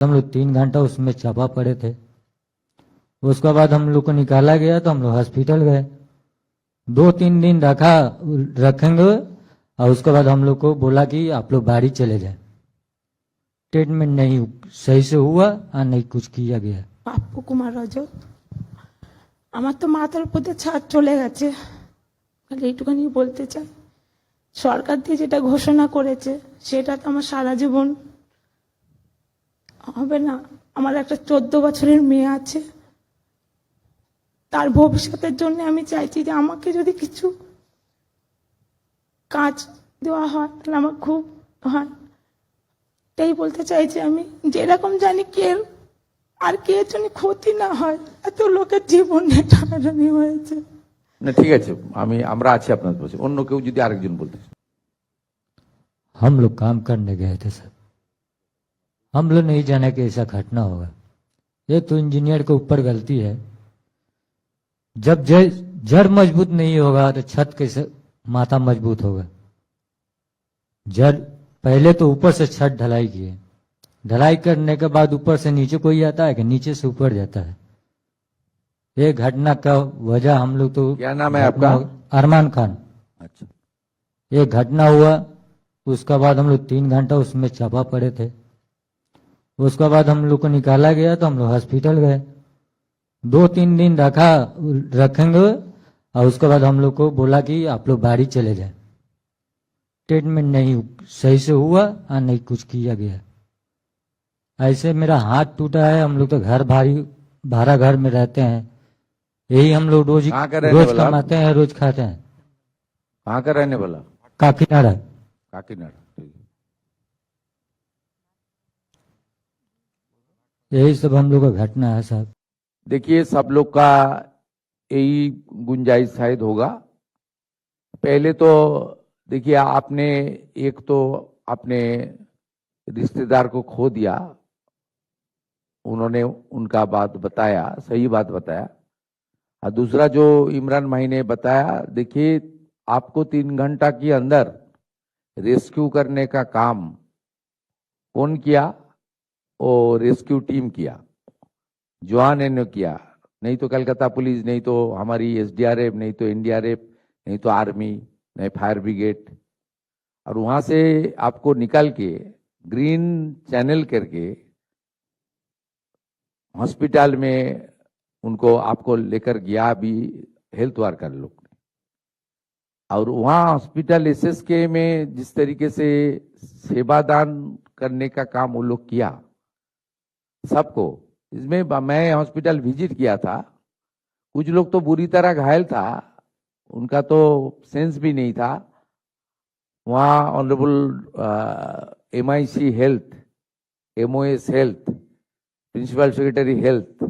हम लोग 3 घंटा उसमें चापा पड़े थे। उसके बाद हम लोग को निकाला गया तो हम लोग हॉस्पिटल गए, 2-3 दिन रखेंगे और उसके बाद हम लोग को बोला कि आप लोग बाड़ी चले जाए। ट्रीटमेंट नहीं सही से हुआ और नहीं कुछ किया गया। পাপ্পু কুমার রজক, আমার তো মাথার উপরে ছাদ চলে গেছে। খালি এইটুখানি বলতে চাই, সরকার দিয়ে যেটা ঘোষণা করেছে সেটা তো আমার সারা জীবন হবে না। আমার একটা 14 বছরের মেয়ে আছে, তার ভবিষ্যতের জন্য আমি চাইছি যে আমাকে যদি কিছু কাজ দেওয়া হয় তাহলে আমার খুব হয়। তাই বলতে চাইছি আমি, যেরকম জানি আর কে জন্য ক্ষতি না হয়, এত লোকের জীবনে টানাটানি হয়েছে। না ঠিক আছে, আমরা আছি আপনার পাশে। অন্য কেউ যদি আরেকজন বলতে। हम लोग काम करने गए थे सर, हम लोग नहीं जाना कि ऐसा घटना होगा। ये तो इंजीनियर के ऊपर गलती है। जब जड़ मजबूत नहीं होगा तो छत कैसे माथा मजबूत होगा। जड़ पहले तो ऊपर से छत ढलाई किए, ढलाई करने के बाद ऊपर से नीचे कोई आता है कि नीचे से ऊपर जाता है। ये घटना का वजह हम लोग तो। क्या नाम है आपका? अरमान खान। अच्छा, ये घटना हुआ, उसके बाद हम लोग 3 घंटा उसमें चापा पड़े थे। उसके बाद हम लोग को निकाला गया तो हम लोग हॉस्पिटल गए, 2-3 दिन रखेंगे और उसके बाद हम लोग को बोला कि आप लोग बाड़ी चले जाए। ट्रीटमेंट नहीं सही से हुआ और नहीं कुछ किया गया। ऐसे मेरा हाथ टूटा है। हम लोग तो भाड़ा घर में रहते हैं, यही हम लोग रोज कमाते हैं, रोज खाते हैं। कहाँ का रहने वाला? काकीनाडा। काकीनाडा, ठीक है। यही सब हम लोग का घटना है साहब। देखिए, सब लोग का यही गुंजाइश शायद होगा। पहले तो देखिए, आपने एक तो अपने रिश्तेदार को खो दिया, उन्होंने उनका बात बताया, सही बात बताया। और दूसरा जो इमरान भाई ने बताया, देखिए आपको 3 घंटा के अंदर रेस्क्यू करने का काम कौन किया? वो रेस्क्यू टीम किया, जवान ने किया। नहीं तो कलकत्ता पुलिस, नहीं तो हमारी एसडीआरएफ, नहीं तो एनडीआरएफ, नहीं तो आर्मी, नहीं फायर ब्रिगेड। और वहां से आपको निकाल के ग्रीन चैनल करके हॉस्पिटल में उनको आपको लेकर गया भी हेल्थ वर्कर लोग ने। और वहां हॉस्पिटल एसएसके में जिस तरीके से सेवादान करने का काम वो लोग किया सबको, इसमें मैं हॉस्पिटल विजिट किया था। कुछ लोग तो बुरी तरह घायल था, उनका तो सेंस भी नहीं था। वहाँ honourable MIC health, MOS health, principal secretary health,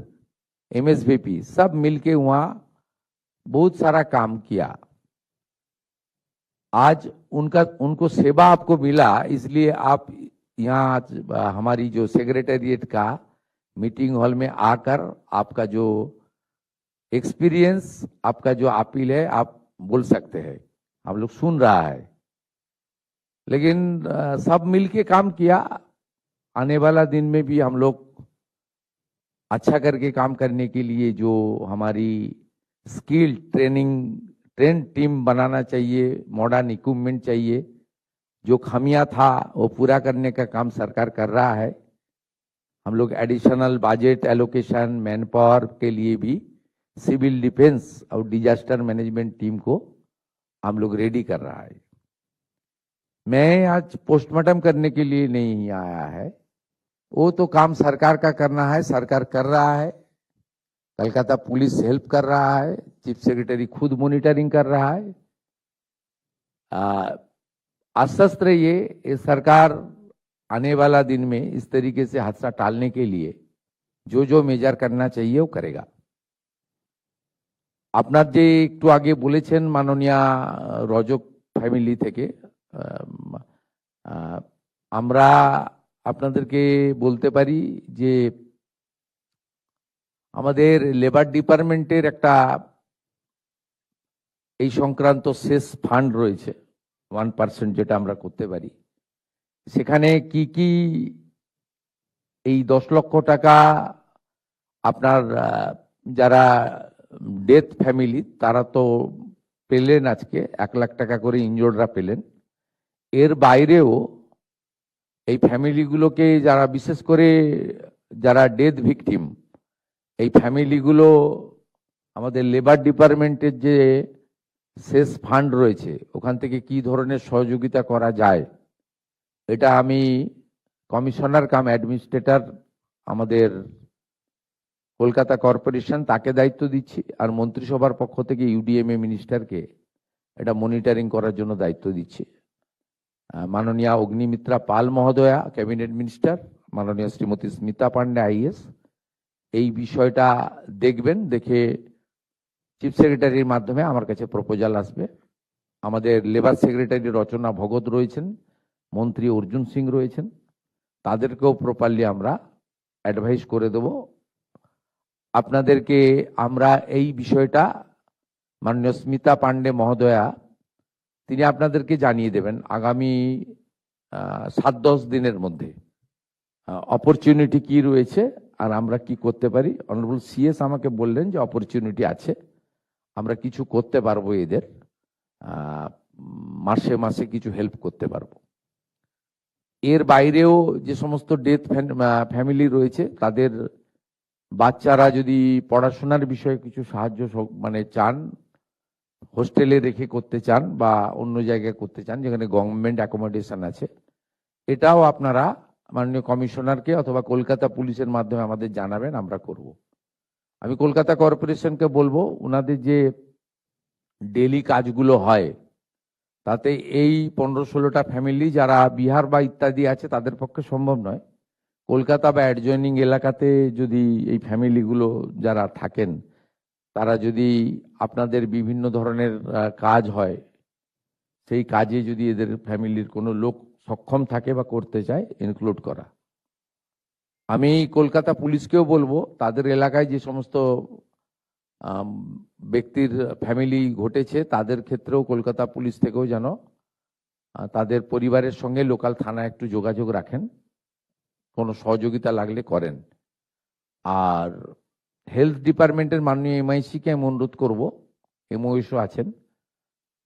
MSVP सब मिलके वहाँ बहुत सारा काम किया। आज उनको सेवा आपको मिला, इसलिए आप यहाँ हमारी जो सेक्रेटेरिएट का मीटिंग हॉल में आकर आपका जो एक्सपीरियंस, आपका जो अपील है आप बोल सकते हैं। आप लोग सुन रहा है, लेकिन सब मिलके काम किया। आने वाला दिन में भी हम लोग अच्छा करके काम करने के लिए जो हमारी स्किल ट्रेन टीम बनाना चाहिए, मॉडर्न इक्विपमेंट चाहिए, जो खामियां था वो पूरा करने का काम सरकार कर रहा है। हम लोग additional budget allocation, man power के लिए भी सिविल डिफेंस और डिजास्टर मैनेजमेंट टीम को हम लोग रेडी कर रहा है। मैं आज पोस्टमार्टम करने के लिए नहीं आया है, वो तो काम सरकार का करना है, सरकार कर रहा है। कलकत्ता पुलिस हेल्प कर रहा है, चीफ सेक्रेटरी खुद मॉनिटरिंग कर रहा है। आश्वस्त रहिए, ये सरकार आने वाला दिन में इस तरीके से हादसा टालने के लिए जो जो मेजर करना चाहिए वो करेगा। আপনার যে একটু আগে বলেছেন মাননীয় রজক ফ্যামিলি থেকে, আমরা আপনাদেরকে বলতে পারি যে আমাদের লেবার ডিপার্টমেন্টের একটা এই সংক্রান্ত শেষ ফান্ড রয়েছে 1% যেটা আমরা করতে পারি। সেখানে কি কি এই 10 লক্ষ টাকা আপনার যারা ডেথ ফ্যামিলি তারা তো পেলেন, আজকে 1 লাখ টাকা করে ইনজোর্ডরা পেলেন। এর বাইরেও এই ফ্যামিলিগুলোকে, যারা বিশেষ করে যারা ডেথ ভিকটিম, এই ফ্যামিলিগুলো আমাদের লেবার ডিপার্টমেন্টের যে শেষ ফান্ড রয়েছে ওখান থেকে কি ধরনের সহযোগিতা করা যায়, এটা আমি কমিশনার কাম অ্যাডমিনিস্ট্রেটর আমাদের কলকাতা কর্পোরেশন তাকে দায়িত্ব দিচ্ছি, আর মন্ত্রিসভার পক্ষ থেকে ইউডিএমএ মিনিস্টারকে এটা মনিটরিং করার জন্য দায়িত্ব দিচ্ছি। মাননীয় অগ্নিমিত্রা পাল মহোদয়া ক্যাবিনেট মিনিস্টার, মাননীয় শ্রীমতী স্মিতা পান্ডে আইএস এই বিষয়টা দেখবেন, দেখে চিফ সেক্রেটারির মাধ্যমে আমার কাছে প্রপোজাল আসবে। আমাদের লেবার সেক্রেটারি রচনা ভগত রয়েছেন, মন্ত্রী অর্জুন সিং রয়েছেন, তাদেরকেও প্রপারলি আমরা অ্যাডভাইস করে দেব। আপনাদেরকে আমরা এই বিষয়টা মাননীয় স্মিতা পান্ডে মহোদয়া তিনি আপনাদেরকে জানিয়ে দেবেন আগামী 7-10 দিনের মধ্যে অপরচুনিটি কি রয়েছে আর আমরা কি করতে পারি। অনারেবল সিএস আমাকে বললেন যে অপরচুনিটি আছে, আমরা কিছু করতে পারবো, এদের মাসে মাসে কিছু হেল্প করতে পারবো। এর বাইরেও যে সমস্ত ডেথ ফ্যামিলি রয়েছে তাদের বাচ্চারা যদি পড়াশোনার বিষয়ে কিছু সাহায্য মানে চান, হোস্টেলে রেখে করতে চান বা অন্য জায়গায় করতে চান যেখানে গভর্নমেন্ট অ্যাকোমোডেশন আছে, এটাও আপনারা মাননীয় কমিশনারকে অথবা কলকাতা পুলিশের মাধ্যমে আমাদের জানাবেন, আমরা করব। আমি কলকাতা কর্পোরেশনকে বলবো ওনাদের যে ডেলি কাজগুলো হয় তাতে এই 15-16টা ফ্যামিলি যারা বিহার বা ইত্যাদি আছে তাদের পক্ষে সম্ভব নয়। কলকাতা বা অ্যাডজয়নিং এলাকাতে যদি এই ফ্যামিলিগুলো যারা থাকেন তারা যদি আপনাদের বিভিন্ন ধরনের কাজ হয়, সেই কাজে যদি এদের ফ্যামিলির কোনো লোক সক্ষম থাকে বা করতে চায়, ইনক্লুড করা। আমি কলকাতা পুলিশকেও বলবো তাদের এলাকায় যে সমস্ত ব্যক্তির ফ্যামিলি ঘটেছে তাদের ক্ষেত্রেও কলকাতা পুলিশ থেকেও যেন তাদের পরিবারের সঙ্গে লোকাল থানায় একটু যোগাযোগ রাখেন, কোনো সহযোগিতা লাগলে করেন। আর হেলথ ডিপার্টমেন্টের মাননীয় এমআইসিকে আমি অনুরোধ করবো, এমওএসও আছেন,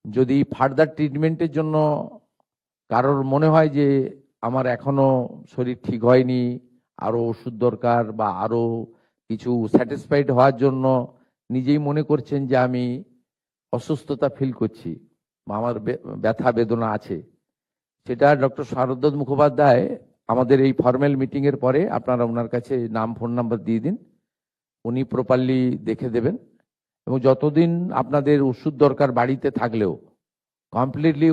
যদি ফার্দার ট্রিটমেন্টের জন্য কারোর মনে হয় যে আমার এখনো শরীর ঠিক হয়নি, আরো ওষুধ দরকার বা আরো কিছু স্যাটিসফাইড হওয়ার জন্য নিজেই মনে করছেন যে আমি অসুস্থতা ফিল করছি বা আমার ব্যথা বেদনা আছে, সেটা ডক্টর শারদত্ত মুখোপাধ্যায় আমাদের এই ফর্মাল মিটিং এর পরে আপনারা ওনার কাছে নাম ফোন নাম্বার দিয়ে দিন, উনি প্রপারলি দেখে দেবেন। এবং যতদিন আপনাদের ওষুধ দরকার বাড়িতে থাকলেও কমপ্লিটলি